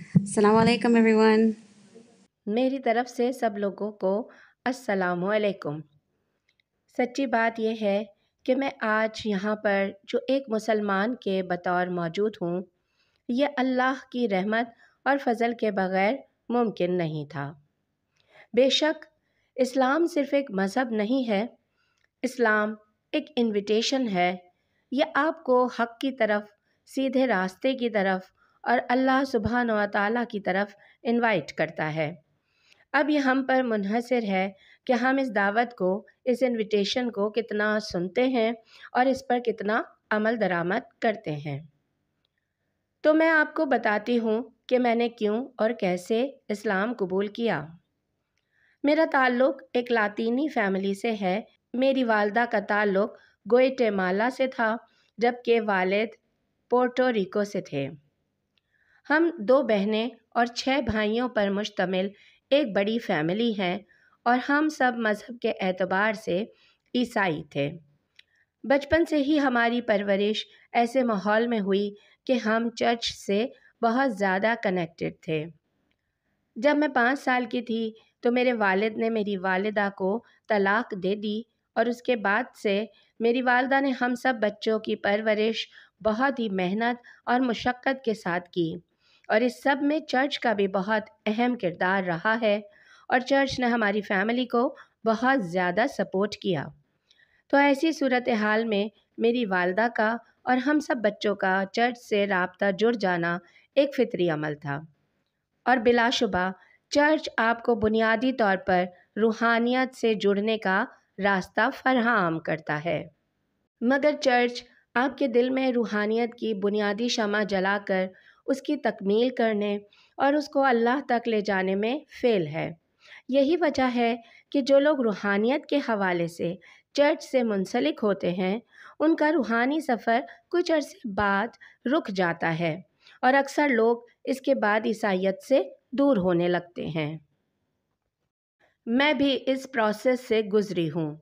السلام علیکم every one. میری طرف سے سب لوگوں کو السلام علیکم۔ سچی بات یہ ہے کہ میں آج یہاں پر جو ایک مسلمان کے بطور موجود ہوں، یہ اللہ کی رحمت اور فضل کے بغیر ممکن نہیں تھا۔ بے شک اسلام صرف ایک مذہب نہیں ہے، اسلام ایک انویٹیشن ہے۔ یہ آپ کو حق کی طرف، سیدھے راستے کی طرف اور اللہ سبحانہ و تعالیٰ کی طرف انوائٹ کرتا ہے۔ اب یہ ہم پر منحصر ہے کہ ہم اس دعوت کو، اس انویٹیشن کو کتنا سنتے ہیں اور اس پر کتنا عمل درآمد کرتے ہیں۔ تو میں آپ کو بتاتی ہوں کہ میں نے کیوں اور کیسے اسلام قبول کیا۔ میرا تعلق ایک لاطینی فیملی سے ہے۔ میری والدہ کا تعلق گوئٹے مالا سے تھا، جبکہ والد پورٹو ریکو سے تھے۔ ہم 2 بہنیں اور 6 بھائیوں پر مشتمل ایک بڑی فیملی ہے اور ہم سب مذہب کے اعتبار سے عیسائی تھے۔ بچپن سے ہی ہماری پرورش ایسے ماحول میں ہوئی کہ ہم چرچ سے بہت زیادہ کنیکٹڈ تھے۔ جب میں 5 سال کی تھی تو میرے والد نے میری والدہ کو طلاق دے دی اور اس کے بعد سے میری والدہ نے ہم سب بچوں کی پرورش بہت ہی محنت اور مشقت کے ساتھ کی، اور اس سب میں چرچ کا بھی بہت اہم کردار رہا ہے، اور چرچ نے ہماری فیملی کو بہت زیادہ سپورٹ کیا۔ تو ایسی صورتحال میں میری والدہ کا اور ہم سب بچوں کا چرچ سے رابطہ جڑ جانا ایک فطری عمل تھا، اور بلا شبہ چرچ آپ کو بنیادی طور پر روحانیت سے جڑنے کا راستہ فراہم کرتا ہے۔ مگر چرچ آپ کے دل میں روحانیت کی بنیادی شمع جلا کر اس کی تکمیل کرنے اور اس کو اللہ تک لے جانے میں فیل ہے۔ یہی وجہ ہے کہ جو لوگ روحانیت کے حوالے سے چرچ سے منسلک ہوتے ہیں، ان کا روحانی سفر کچھ عرصے بعد رک جاتا ہے، اور اکثر لوگ اس کے بعد عیسائیت سے دور ہونے لگتے ہیں۔ میں بھی اس پروسیس سے گزری ہوں،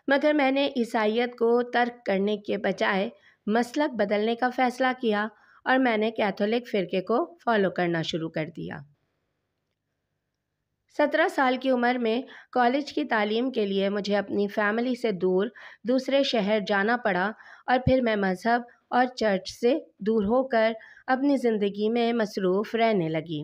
مگر میں نے عیسائیت کو ترک کرنے کے بجائے مسلک بدلنے کا فیصلہ کیا اور میں نے کیتھولک فرقے کو فالو کرنا شروع کر دیا۔ 17 سال کی عمر میں کالج کی تعلیم کے لیے مجھے اپنی فیملی سے دور دوسرے شہر جانا پڑا، اور پھر میں مذہب اور چرچ سے دور ہو کر اپنی زندگی میں مصروف رہنے لگی۔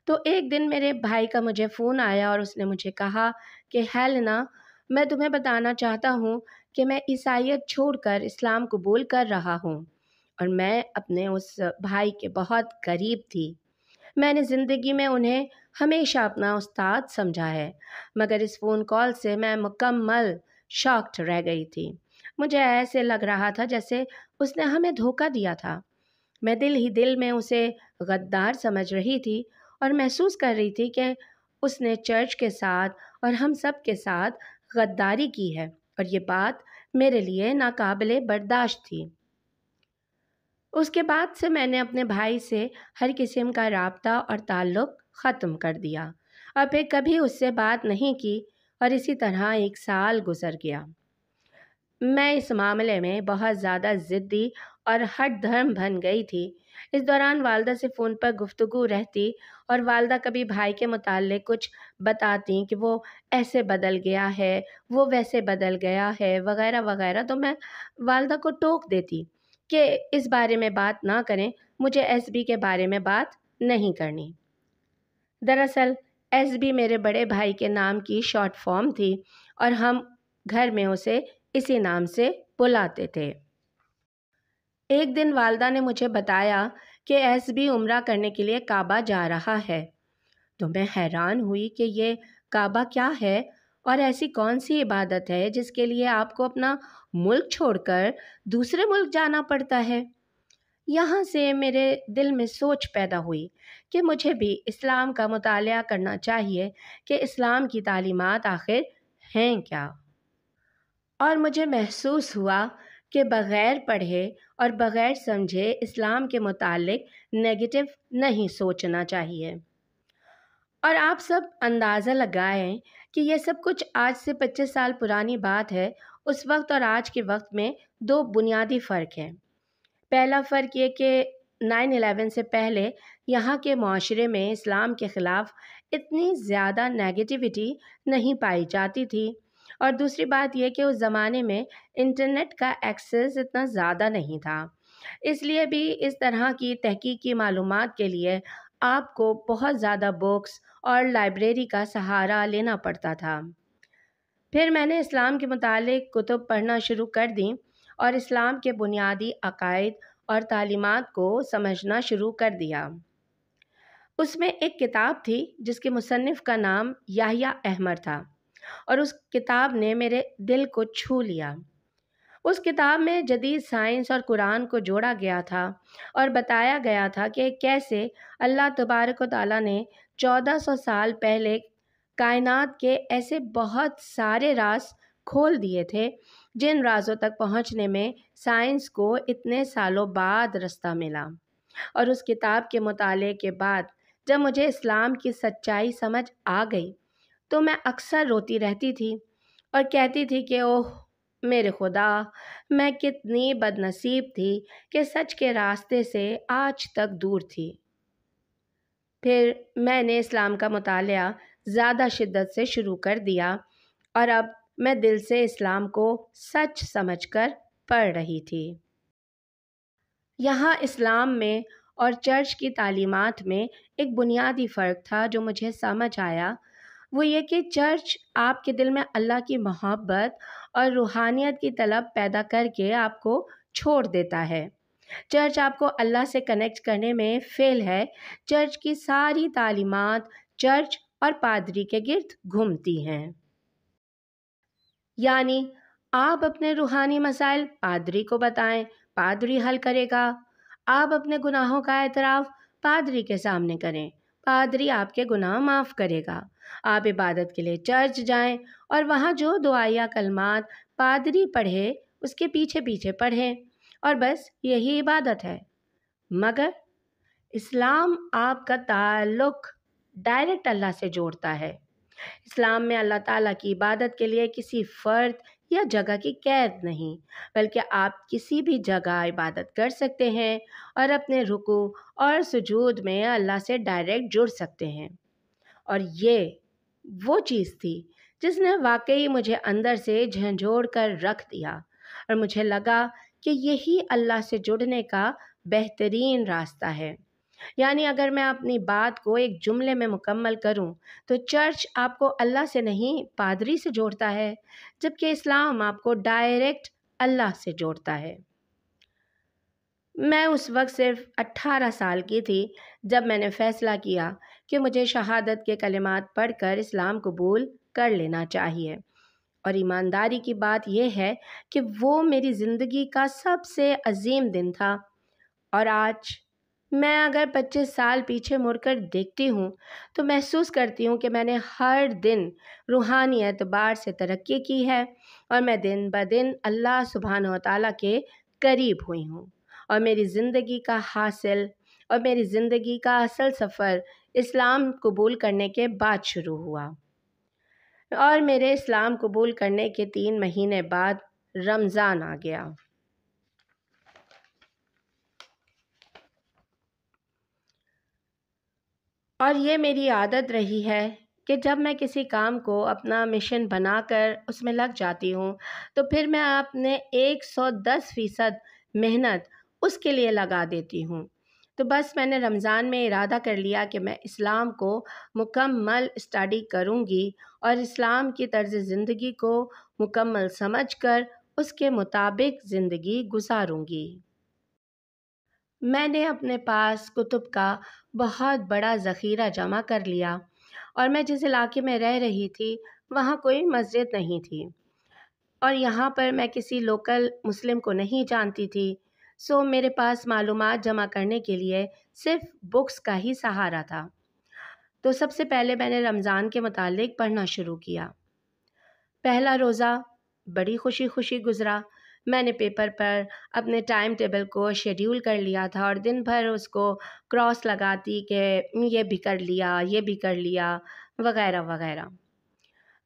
تو ایک دن میرے بھائی کا مجھے فون آیا اور اس نے مجھے کہا کہ ہیلینا، میں تمہیں بتانا چاہتا ہوں کہ میں عیسائیت چھوڑ کر اسلام قبول کر رہا ہوں۔ اور میں اپنے اس بھائی کے بہت قریب تھی۔ میں نے زندگی میں انہیں ہمیشہ اپنا استاد سمجھا ہے، مگر اس فون کال سے میں مکمل شاکڈ رہ گئی تھی۔ مجھے ایسے لگ رہا تھا جیسے اس نے ہمیں دھوکہ دیا تھا۔ میں دل ہی دل میں اسے غدار سمجھ رہی تھی اور محسوس کر رہی تھی کہ اس نے چرچ کے ساتھ اور ہم سب کے ساتھ غداری کی ہے، اور یہ بات میرے لیے ناقابل برداشت تھی۔ اس کے بعد سے میں نے اپنے بھائی سے ہر قسم کا رابطہ اور تعلق ختم کر دیا، اور پھر کبھی اس سے بات نہیں کی، اور اسی طرح 1 سال گزر گیا۔ میں اس معاملے میں بہت زیادہ ضدی اور ہٹ دھرم بن گئی تھی۔ اس دوران والدہ سے فون پر گفتگو رہتی، اور والدہ کبھی بھائی کے متعلق کچھ بتاتی کہ وہ ایسے بدل گیا ہے، وہ ویسے بدل گیا ہے، وغیرہ وغیرہ، تو میں والدہ کو ٹوک دیتی کہ اس بارے میں بات نہ کریں، مجھے ایس بی کے بارے میں بات نہیں کرنی۔ دراصل ایس بی میرے بڑے بھائی کے نام کی شارٹ فارم تھی، اور ہم گھر میں اسے اسی نام سے بلاتے تھے۔ ایک دن والدہ نے مجھے بتایا کہ ایس بی عمرہ کرنے کے لیے کعبہ جا رہا ہے، تو میں حیران ہوئی کہ یہ کعبہ کیا ہے، اور ایسی کون سی عبادت ہے جس کے لیے آپ کو اپنا ملک چھوڑ کر دوسرے ملک جانا پڑتا ہے۔ یہاں سے میرے دل میں سوچ پیدا ہوئی کہ مجھے بھی اسلام کا مطالعہ کرنا چاہیے کہ اسلام کی تعلیمات آخر ہیں کیا، اور مجھے محسوس ہوا کہ بغیر پڑھے اور بغیر سمجھے اسلام کے متعلق نیگیٹو نہیں سوچنا چاہیے۔ اور آپ سب اندازہ لگائیں کہ یہ سب کچھ آج سے 25 سال پرانی بات ہے۔ اس وقت اور آج کے وقت میں 2 بنیادی فرق ہیں۔ پہلا فرق یہ کہ 9/11 سے پہلے یہاں کے معاشرے میں اسلام کے خلاف اتنی زیادہ نیگیٹیوٹی نہیں پائی جاتی تھی، اور دوسری بات یہ کہ اس زمانے میں انٹرنیٹ کا ایکسس اتنا زیادہ نہیں تھا، اس لیے بھی اس طرح کی تحقیقی معلومات کے لیے آپ کو بہت زیادہ بکس اور لائبریری کا سہارا لینا پڑتا تھا۔ پھر میں نے اسلام کے متعلق کتب پڑھنا شروع کر دیں اور اسلام کے بنیادی عقائد اور تعلیمات کو سمجھنا شروع کر دیا۔ اس میں ایک کتاب تھی جس کے مصنف کا نام یحییٰ احمر تھا، اور اس کتاب نے میرے دل کو چھو لیا۔ اس کتاب میں جدید سائنس اور قرآن کو جوڑا گیا تھا اور بتایا گیا تھا کہ کیسے اللہ تبارک و تعالیٰ نے 1400 سال پہلے کائنات کے ایسے بہت سارے راز کھول دیے تھے جن رازوں تک پہنچنے میں سائنس کو اتنے سالوں بعد رستہ ملا۔ اور اس کتاب کے مطالعے کے بعد جب مجھے اسلام کی سچائی سمجھ آ گئی تو میں اکثر روتی رہتی تھی اور کہتی تھی کہ اوہ میرے خدا، میں کتنی بد نصیب تھی کہ سچ کے راستے سے آج تک دور تھی۔ پھر میں نے اسلام کا مطالعہ زیادہ شدت سے شروع کر دیا اور اب میں دل سے اسلام کو سچ سمجھ کر پڑھ رہی تھی۔ یہاں اسلام میں اور چرچ کی تعلیمات میں ایک بنیادی فرق تھا جو مجھے سمجھ آیا، وہ یہ کہ چرچ آپ کے دل میں اللہ کی محبت اور روحانیت کی طلب پیدا کر کے آپ کو چھوڑ دیتا ہے۔ چرچ آپ کو اللہ سے کنیکٹ کرنے میں فیل ہے۔ چرچ کی ساری تعلیمات چرچ اور پادری کے گرد گھومتی ہیں، یعنی آپ اپنے روحانی مسائل پادری کو بتائیں، پادری حل کرے گا۔ آپ اپنے گناہوں کا اعتراف پادری کے سامنے کریں، پادری آپ کے گناہ معاف کرے گا۔ آپ عبادت کے لیے چرچ جائیں اور وہاں جو دعائیہ کلمات پادری پڑھے اس کے پیچھے پیچھے پڑھیں، اور بس یہی عبادت ہے۔ مگر اسلام آپ کا تعلق ڈائریکٹ اللہ سے جوڑتا ہے۔ اسلام میں اللہ تعالیٰ کی عبادت کے لیے کسی فرد یا جگہ کی قید نہیں، بلکہ آپ کسی بھی جگہ عبادت کر سکتے ہیں اور اپنے رکوع اور سجود میں اللہ سے ڈائریکٹ جڑ سکتے ہیں۔ اور یہ وہ چیز تھی جس نے واقعی مجھے اندر سے جھنجھوڑ کر رکھ دیا، اور مجھے لگا کہ یہی اللہ سے جڑنے کا بہترین راستہ ہے۔ یعنی اگر میں اپنی بات کو ایک جملے میں مکمل کروں تو چرچ آپ کو اللہ سے نہیں پادری سے جوڑتا ہے، جبکہ اسلام آپ کو ڈائریکٹ اللہ سے جوڑتا ہے۔ میں اس وقت صرف 18 سال کی تھی جب میں نے فیصلہ کیا کہ مجھے شہادت کے کلمات پڑھ کر اسلام قبول کر لینا چاہیے، اور ایمانداری کی بات یہ ہے کہ وہ میری زندگی کا سب سے عظیم دن تھا۔ اور آج میں اگر 25 سال پیچھے مڑ کر دیکھتی ہوں تو محسوس کرتی ہوں کہ میں نے ہر دن روحانی اعتبار سے ترقی کی ہے، اور میں دن بدن اللہ سبحانہ و تعالیٰ کے قریب ہوئی ہوں، اور میری زندگی کا حاصل اور میری زندگی کا اصل سفر اسلام قبول کرنے کے بعد شروع ہوا۔ اور میرے اسلام قبول کرنے کے 3 مہینے بعد رمضان آ گیا۔ اور یہ میری عادت رہی ہے کہ جب میں کسی کام کو اپنا مشن بنا کر اس میں لگ جاتی ہوں تو پھر میں اپنے 110% محنت اس کے لیے لگا دیتی ہوں۔ تو بس میں نے رمضان میں ارادہ کر لیا کہ میں اسلام کو مکمل اسٹڈی کروں گی اور اسلام کی طرز زندگی کو مکمل سمجھ کر اس کے مطابق زندگی گزاروں گی۔ میں نے اپنے پاس کتب کا بہت بڑا ذخیرہ جمع کر لیا، اور میں جس علاقے میں رہ رہی تھی وہاں کوئی مسجد نہیں تھی، اور یہاں پر میں کسی لوکل مسلم کو نہیں جانتی تھی، سو میرے پاس معلومات جمع کرنے کے لیے صرف بکس کا ہی سہارا تھا۔ تو سب سے پہلے میں نے رمضان کے متعلق پڑھنا شروع کیا۔ پہلا روزہ بڑی خوشی خوشی گزرا۔ میں نے پیپر پر اپنے ٹائم ٹیبل کو شیڈیول کر لیا تھا اور دن بھر اس کو کراس لگاتی کہ یہ بھی کر لیا، یہ بھی کر لیا، وغیرہ وغیرہ۔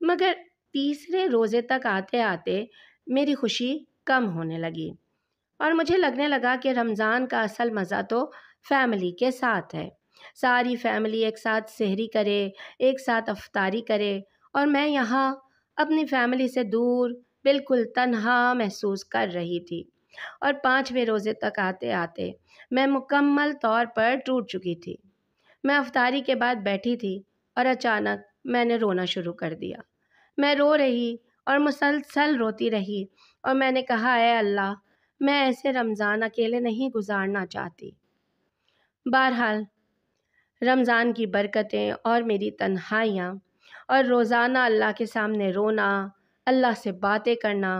مگر تیسرے روزے تک آتے آتے میری خوشی کم ہونے لگی، اور مجھے لگنے لگا کہ رمضان کا اصل مزہ تو فیملی کے ساتھ ہے، ساری فیملی ایک ساتھ سحری کرے، ایک ساتھ افطاری کرے، اور میں یہاں اپنی فیملی سے دور بالکل تنہا محسوس کر رہی تھی۔ اور 5ویں روزے تک آتے آتے میں مکمل طور پر ٹوٹ چکی تھی۔ میں افطاری کے بعد بیٹھی تھی اور اچانک میں نے رونا شروع کر دیا۔ میں رو رہی اور مسلسل روتی رہی، اور میں نے کہا، اے اللہ، میں ایسے رمضان اکیلے نہیں گزارنا چاہتی۔ بہرحال رمضان کی برکتیں اور میری تنہائیاں اور روزانہ اللہ کے سامنے رونا، اللہ سے باتیں کرنا،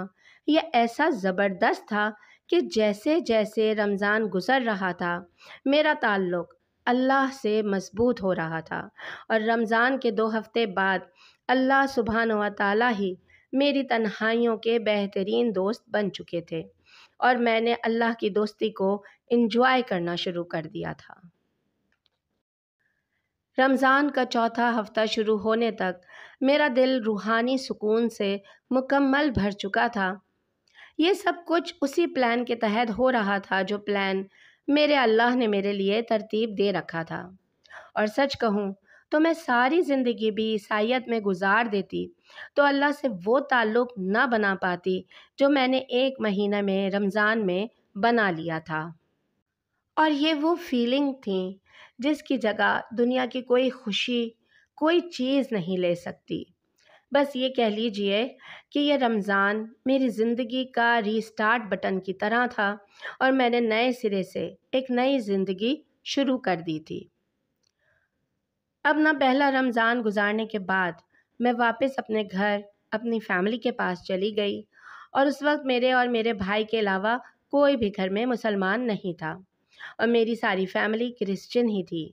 یہ ایسا زبردست تھا کہ جیسے جیسے رمضان گزر رہا تھا میرا تعلق اللہ سے مضبوط ہو رہا تھا، اور رمضان کے 2 ہفتے بعد اللہ سبحانہ و تعالیٰ ہی میری تنہائیوں کے بہترین دوست بن چکے تھے، اور میں نے اللہ کی دوستی کو انجوائے کرنا شروع کر دیا تھا۔ رمضان کا 4تھا ہفتہ شروع ہونے تک میرا دل روحانی سکون سے مکمل بھر چکا تھا۔ یہ سب کچھ اسی پلان کے تحت ہو رہا تھا جو پلان میرے اللہ نے میرے لیے ترتیب دے رکھا تھا، اور سچ کہوں تو میں ساری زندگی بھی عیسائیت میں گزار دیتی تو اللہ سے وہ تعلق نہ بنا پاتی جو میں نے 1 مہینہ میں رمضان میں بنا لیا تھا۔ اور یہ وہ فیلنگ تھی جس کی جگہ دنیا کی کوئی خوشی، کوئی چیز نہیں لے سکتی۔ بس یہ کہہ لیجئے کہ یہ رمضان میری زندگی کا ری سٹارٹ بٹن کی طرح تھا، اور میں نے نئے سرے سے ایک نئی زندگی شروع کر دی تھی۔ اب نہ پہلا رمضان گزارنے کے بعد میں واپس اپنے گھر، اپنی فیملی کے پاس چلی گئی، اور اس وقت میرے اور میرے بھائی کے علاوہ کوئی بھی گھر میں مسلمان نہیں تھا، اور میری ساری فیملی کرسچن ہی تھی،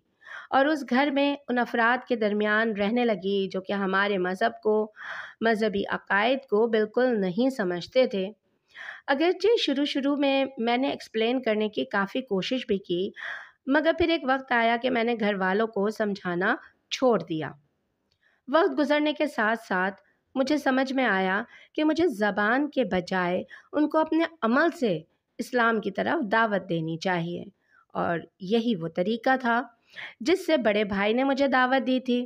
اور اس گھر میں ان افراد کے درمیان رہنے لگی جو کہ ہمارے مذہب کو، مذہبی عقائد کو بالکل نہیں سمجھتے تھے۔ اگرچہ شروع میں نے ایکسپلین کرنے کی کافی کوشش بھی کی، مگر پھر ایک وقت آیا کہ میں نے گھر والوں کو سمجھانا چھوڑ دیا۔ وقت گزرنے کے ساتھ ساتھ مجھے سمجھ میں آیا کہ مجھے زبان کے بجائے ان کو اپنے عمل سے اسلام کی طرف دعوت دینی چاہیے، اور یہی وہ طریقہ تھا جس سے بڑے بھائی نے مجھے دعوت دی تھی،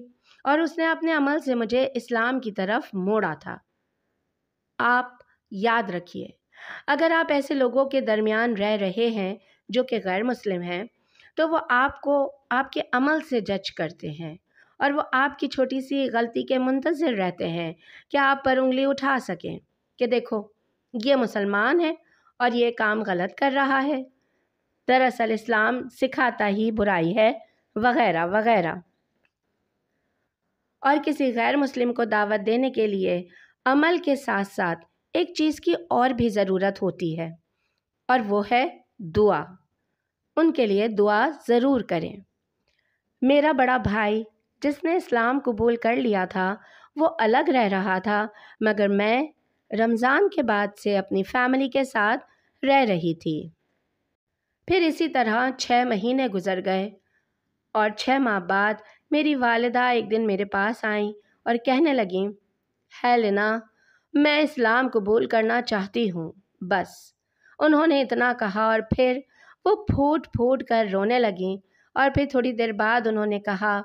اور اس نے اپنے عمل سے مجھے اسلام کی طرف موڑا تھا۔ آپ یاد رکھیے، اگر آپ ایسے لوگوں کے درمیان رہ رہے ہیں جو کہ غیر مسلم ہیں، تو وہ آپ کو آپ کے عمل سے جج کرتے ہیں، اور وہ آپ کی چھوٹی سی غلطی کے منتظر رہتے ہیں کہ آپ پر انگلی اٹھا سکیں کہ دیکھو یہ مسلمان ہے اور یہ کام غلط کر رہا ہے، دراصل اسلام سکھاتا ہی برائی ہے، وغیرہ وغیرہ۔ اور کسی غیر مسلم کو دعوت دینے کے لیے عمل کے ساتھ ساتھ ایک چیز کی اور بھی ضرورت ہوتی ہے، اور وہ ہے دعا۔ ان کے لیے دعا ضرور کریں۔ میرا بڑا بھائی جس نے اسلام قبول کر لیا تھا وہ الگ رہ رہا تھا، مگر میں رمضان کے بعد سے اپنی فیملی کے ساتھ رہ رہی تھی۔ پھر اسی طرح 6 مہینے گزر گئے، اور 6 ماہ بعد میری والدہ ایک دن میرے پاس آئیں اور کہنے لگیں، ہیلینا، میں اسلام قبول کرنا چاہتی ہوں۔ بس انہوں نے اتنا کہا، اور پھر وہ پھوٹ پھوٹ کر رونے لگیں، اور پھر تھوڑی دیر بعد انہوں نے کہا،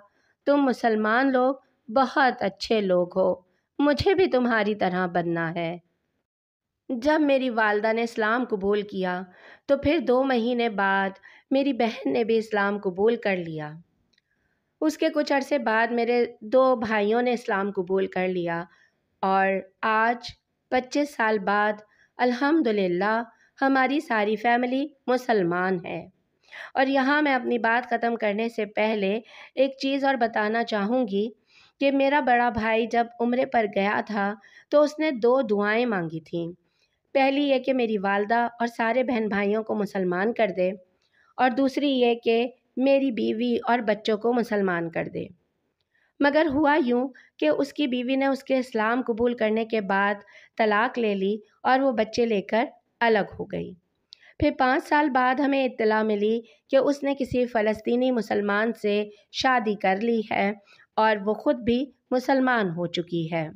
تم مسلمان لوگ بہت اچھے لوگ ہو، مجھے بھی تمہاری طرح بننا ہے۔ جب میری والدہ نے اسلام قبول کیا تو پھر 2 مہینے بعد میری بہن نے بھی اسلام قبول کر لیا۔ اس کے کچھ عرصے بعد میرے 2 بھائیوں نے اسلام قبول کر لیا، اور آج 25 سال بعد الحمدللہ ہماری ساری فیملی مسلمان ہے۔ اور یہاں میں اپنی بات ختم کرنے سے پہلے ایک چیز اور بتانا چاہوں گی کہ میرا بڑا بھائی جب عمرے پر گیا تھا تو اس نے 2 دعائیں مانگی تھیں۔ پہلی یہ کہ میری والدہ اور سارے بہن بھائیوں کو مسلمان کر دے، اور دوسری یہ کہ میری بیوی اور بچوں کو مسلمان کر دے۔ مگر ہوا یوں کہ اس کی بیوی نے اس کے اسلام قبول کرنے کے بعد طلاق لے لی، اور وہ بچے لے کر الگ ہو گئی۔ پھر 5 سال بعد ہمیں اطلاع ملی کہ اس نے کسی فلسطینی مسلمان سے شادی کر لی ہے، اور وہ خود بھی مسلمان ہو چکی ہے،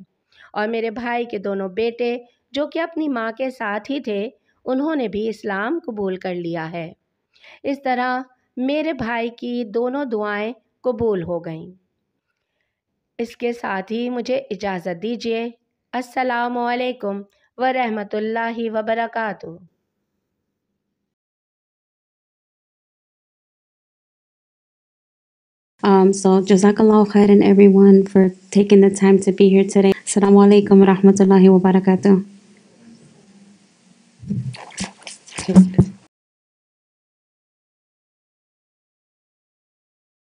اور میرے بھائی کے دونوں بیٹے جو کہ اپنی ماں کے ساتھ ہی تھے، انہوں نے بھی اسلام قبول کر لیا ہے۔ اس طرح میرے بھائی کی دونوں دعائیں قبول ہو گئیں۔ اس کے ساتھ ہی مجھے اجازت دیجیے۔ السلام علیکم ورحمۃ اللہ وبرکاتہ۔ So Jazakallah khairan everyone for taking the time to be here today. Assalamu alaikum wa rahmatullahi wa barakatuh.